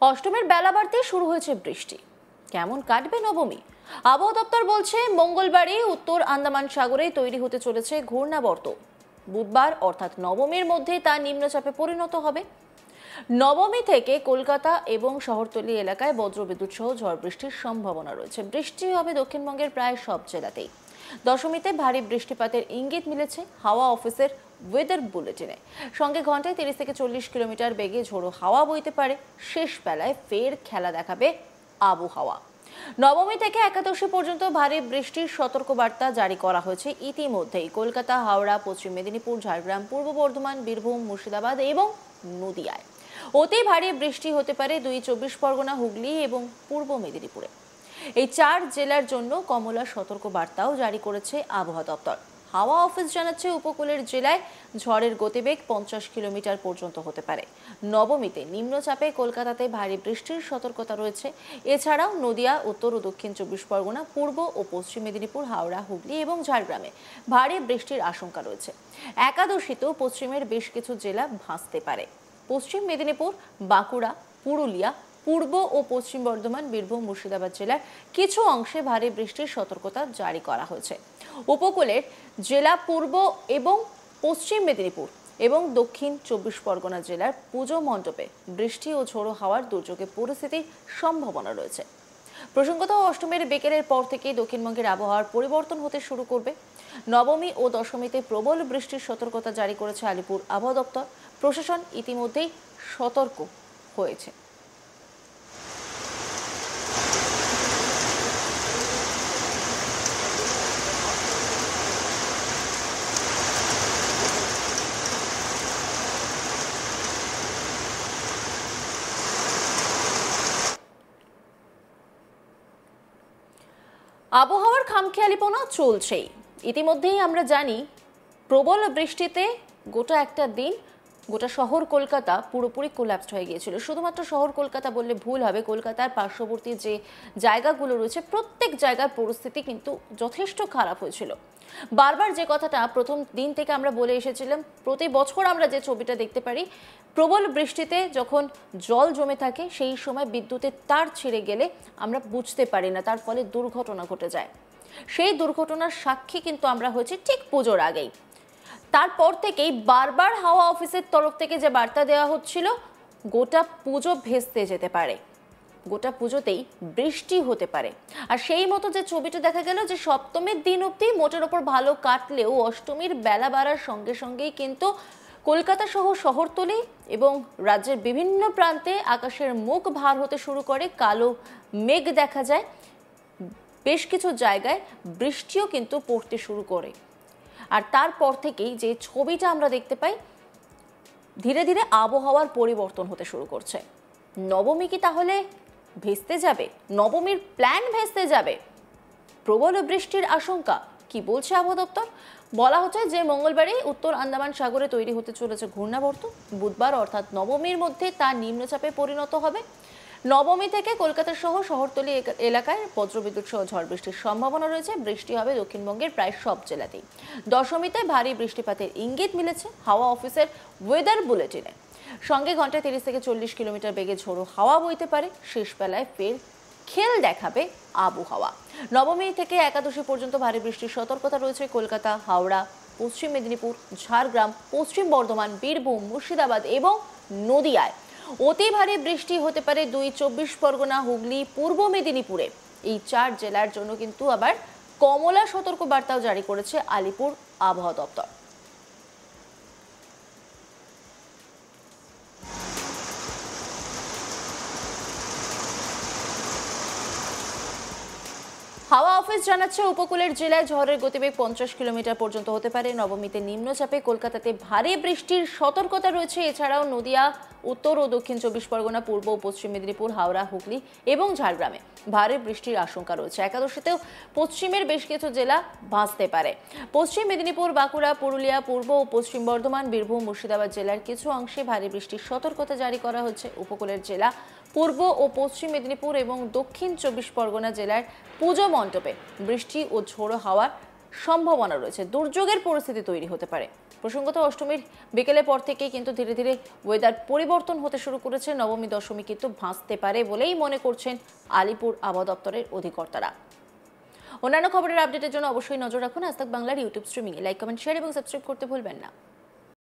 অষ্টমীর বেলা বাড়তেই শুরু হয়েছে বৃষ্টি। কেমন কাটবে নবমী? আবহাওয়া দপ্তর বলছে মঙ্গলবারই উত্তর আন্দামান সাগরে তৈরি হতে চলেছে ঘূর্ণাবর্ত। বুধবার অর্থাৎ নবমীর মধ্যে তা নিম্নচাপে পরিণত হবে। নবমী থেকে কলকাতা এবং শহরতলি এলাকায় বজ্রবিদ্যুৎ সহ ঝড় বৃষ্টির সম্ভাবনা রয়েছে। বৃষ্টি হবে দক্ষিণবঙ্গের প্রায় সব জেলাতেই। দশমীতে ভারী বৃষ্টিপাতের ইঙ্গিত মিলেছে হাওয়া অফিসের ওয়েদার বুলেটিনে। সঙ্গে ঘন্টায় 30 থেকে 40 কিলোমিটার বেগে ঝোড়ো হাওয়া বইতে পারে। শেষ বেলায় ফের খেলা দেখাবে আবহাওয়া। নবমী থেকে একাদশী পর্যন্ত ভারী বৃষ্টির সতর্কবার্তা জারি করা হয়েছে ইতিমধ্যেই। কলকাতা, হাওড়া, পশ্চিম মেদিনীপুর, ঝাড়গ্রাম, পূর্ব বর্ধমান, বীরভূম, মুর্শিদাবাদ এবং নদিয়ায় অতি ভারী বৃষ্টি হতে পারে 24 পরগনা, হুগলি এবং পূর্ব মেদিনীপুরে। এই 4 জেলার জন্য কমলা সতর্কবার্তাও জারি করেছে আবহাওয়া দপ্তর। হাওয়া অফিস জানাচ্ছে উপকূলের জেলায় ঝড়ের গতিবেগ 50 কিলোমিটার পর্যন্ত হতে পারে। নবমীতে নিম্নচাপে কলকাতাতে ভারী বৃষ্টির সতর্কতা রয়েছে। এছাড়াও নদিয়া, উত্তর ও দক্ষিণ 24 পরগনা, পূর্ব ও পশ্চিম মেদিনীপুর, হাওড়া, হুগলি এবং ঝাড়গ্রামে ভারী বৃষ্টির আশঙ্কা রয়েছে। একাদশীতেও পশ্চিমের বেশ কিছু জেলা ভাসতে পারে। পশ্চিম মেদিনীপুর, বাঁকুড়া, পুরুলিয়া, পূর্ব ও পশ্চিম বর্ধমান, বীরভূম, মুর্শিদাবাদ জেলার কিছু অংশে ভারী বৃষ্টির সতর্কতা জারি করা হয়েছে। উপকূলের জেলা পূর্ব এবং পশ্চিম মেদিনীপুর এবং দক্ষিণ 24 পরগনা জেলার পুজো মণ্ডপে বৃষ্টি ও ঝোড়ো হাওয়ার দুর্যোগের পরিস্থিতির সম্ভাবনা রয়েছে। প্রসঙ্গত, অষ্টমীর বিকেলের পর থেকেই দক্ষিণবঙ্গের আবহাওয়ার পরিবর্তন হতে শুরু করবে। নবমী ও দশমীতে প্রবল বৃষ্টির সতর্কতা জারি করেছে আলিপুর আবহাওয়া দপ্তর। প্রশাসন ইতিমধ্যেই সতর্ক হয়েছে। আবহাওয়ার খামখেয়ালিপনা চলছেই। ইতিমধ্যেই আমরা জানি প্রবল বৃষ্টিতে গোটা একটা দিন গোটা শহর কলকাতা পুরোপুরি কোল্যাপসড হয়ে গিয়েছিল। শুধুমাত্র শহর কলকাতা বললে ভুল হবে, কলকাতার পার্শ্ববর্তী যে জায়গাগুলো রয়েছে প্রত্যেক জায়গার পরিস্থিতি কিন্তু যথেষ্ট খারাপ হয়েছিল। বারবার যে কথাটা প্রথম দিন থেকে আমরা বলে এসেছিলাম, প্রতি বছর আমরা যে ছবিটা দেখতে পারি, প্রবল বৃষ্টিতে যখন জল জমে থাকে সেই সময় বিদ্যুতের তার ছিঁড়ে গেলে আমরা বুঝতে পারি না, তার ফলে দুর্ঘটনা ঘটে যায়। সেই দুর্ঘটনার সাক্ষী কিন্তু আমরা হয়েছি ঠিক পুজোর আগেই। তারপর থেকেই বারবার হাওয়া অফিসের তরফ থেকে যে বার্তা দেওয়া হচ্ছিল, গোটা পুজো ভেস্তে যেতে পারে, গোটা পুজোতেই বৃষ্টি হতে পারে। আর সেই মতো যে ছবিটা দেখা গেল যে সপ্তমীর দিন অবধি মোটের ওপর ভালো কাটলেও অষ্টমীর বেলা বাড়ার সঙ্গে সঙ্গেই কিন্তু কলকাতা সহ শহরতলি এবং রাজ্যের বিভিন্ন প্রান্তে আকাশের মুখ ভার হতে শুরু করে, কালো মেঘ দেখা যায়, বেশ কিছু জায়গায় বৃষ্টিও কিন্তু পড়তে শুরু করে। আর তারপর থেকেই যে ছবিটা আমরা দেখতে পাই, ধীরে ধীরে আবহাওয়ার পরিবর্তন হতে শুরু করছে। নবমী কি তাহলে ভেস্তে যাবে? নবমীর প্ল্যান ভেস্তে যাবে? প্রবল বৃষ্টির আশঙ্কা কি বলছে আবহাওয়া দপ্তর? বলা হচ্ছে যে মঙ্গলবারই উত্তর আন্দামান সাগরে তৈরি হতে চলেছে ঘূর্ণাবর্ত। বুধবার অর্থাৎ নবমীর মধ্যে তা নিম্নচাপে পরিণত হবে। নবমী থেকে কলকাতা সহ শহরতলি এলাকায় বজ্রবিদ্যুৎ সহ ঝড় বৃষ্টির সম্ভাবনা রয়েছে। বৃষ্টি হবে দক্ষিণবঙ্গের প্রায় সব জেলাতেই। দশমীতে ভারী বৃষ্টিপাতের ইঙ্গিত মিলেছে হাওয়া অফিসের ওয়েদার বুলেটিনে। সঙ্গে ঘন্টায় 30 থেকে 40 কিলোমিটার বেগে ঝোড়ো হাওয়া বইতে পারে। শেষ বেলায় ফের খেল দেখাবে আবহাওয়া। নবমী থেকে একাদশী পর্যন্ত ভারী বৃষ্টির সতর্কতা রয়েছে কলকাতা, হাওড়া, পশ্চিম মেদিনীপুর, ঝাড়গ্রাম, পশ্চিম বর্ধমান, বীরভূম, মুর্শিদাবাদ এবং নদিয়ায় অতি ভারী বৃষ্টি হতে পারে 24 পরগনা, হুগলি, পূর্ব মেদিনীপুরে। এই 4 জেলার জন্য কিন্তু আবার কমলা সতর্কবার্তাও জারি করেছে আলিপুর আবহাওয়া দপ্তর। হাওয়া অফিস জানাচ্ছে উপকূলের জেলায় ঝড়ের গতিবেগ 50 কিলোমিটার পর্যন্ত হতে পারে। নবমীতে নিম্নচাপে কলকাতাতে ভারী বৃষ্টির সতর্কতা রয়েছে। এছাড়াও নদিয়া, উত্তর ও দক্ষিণ 24 পরগনা, পূর্ব ও পশ্চিম মেদিনীপুর, হাওড়া, হুগলি এবং ঝাড়গ্রামে ভারী বৃষ্টির আশঙ্কা রয়েছে। একাদশীতেও পশ্চিমের বেশ কিছু জেলা ভাসতে পারে। পশ্চিম মেদিনীপুর, বাঁকুড়া, পুরুলিয়া, পূর্ব ও পশ্চিম বর্ধমান, বীরভূম, মুর্শিদাবাদ জেলার কিছু অংশে ভারী বৃষ্টির সতর্কতা জারি করা হচ্ছে। উপকূলের জেলা পূর্ব ও পশ্চিম মেদিনীপুর এবং দক্ষিণ 24 পরগনা জেলার পুজো মণ্ডপে বৃষ্টি ও ঝোড়ো হাওয়ার সম্ভাবনা রয়েছে, দুর্যোগের পরিস্থিতি তৈরি হতে পারে। প্রসঙ্গত অষ্টমীর বিকেলের পর থেকেই কিন্তু ধীরে ধীরে ওয়েদার পরিবর্তন হতে শুরু করেছে। নবমী দশমী কিন্তু ভাসতে পারে বলেই মনে করছেন আলিপুর আবহাওয়া দপ্তরের অধিকর্তারা। অন্যান্য খবরের আপডেটের জন্য অবশ্যই নজর রাখুন আজ তাক বাংলার ইউটিউব স্ট্রিমিংয়ে। লাইক, কমেন্ট, শেয়ার এবং সাবস্ক্রাইব করতে ভুলবেন না।